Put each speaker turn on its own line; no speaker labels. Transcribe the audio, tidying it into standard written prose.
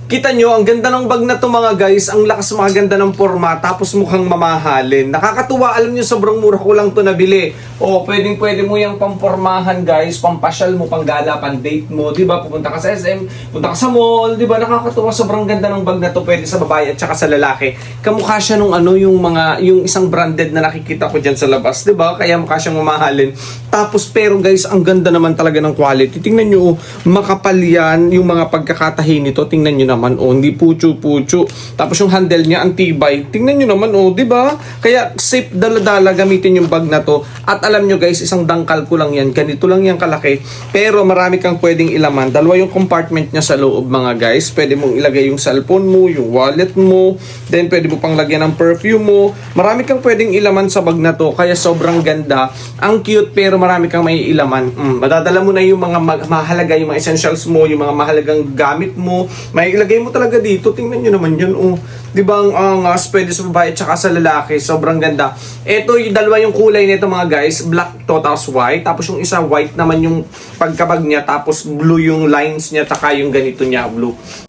Kita nyo, ang ganda ng bag na to mga guys. Ang lakas mga ganda ng forma. Tapos mukhang mamahalin. Nakakatuwa. Alam nyo, sobrang mura ko lang to nabili. O, pwede mo yung pampormahan guys. Pampasyal mo, panggala, pandate mo. Diba? Pupunta ka sa SM, punta ka sa mall. Diba? Nakakatuwa. Sobrang ganda ng bag na to. Pwede sa babae at saka sa lalaki. Kamukha siya nung yung isang branded na nakikita ko dyan sa labas. Diba? Kaya mukha siyang mamahalin. Tapos, pero guys, ang ganda naman talaga ng quality. Tingnan nyo, makapal yan. Yung mga pagkakatahi nito. Tingnan nyo naman, hindi pucho-pucho. Tapos yung handle niya, ang tibay. Tingnan nyo naman, di ba? Kaya safe dala-dala gamitin yung bag na to. At alam nyo guys, isang dangkal ko lang yan. Ganito lang yan kalaki. Pero marami kang pwedeng ilaman. Dalawa yung compartment niya sa loob mga guys. Pwede mong ilagay yung cellphone mo, yung wallet mo. Then pwede mo pang lagyan ng perfume mo. Marami kang pwedeng ilaman sa bag na to. Kaya sobrang ganda. Ang cute pero marami kang may ilaman. Madadala mo na yung mga mahalaga, yung mga essentials mo, yung mga mahalagang gamit mo. May ilagay mo talaga dito. Tingnan nyo naman yun. Di ba ang angas? Pwede sa babae at saka sa lalaki. Sobrang ganda. Ito yung dalawa yung kulay nito mga guys. Black to tapos white. Tapos yung isa white naman yung pagkabag niya. Tapos blue yung lines niya. Saka yung ganito niya blue.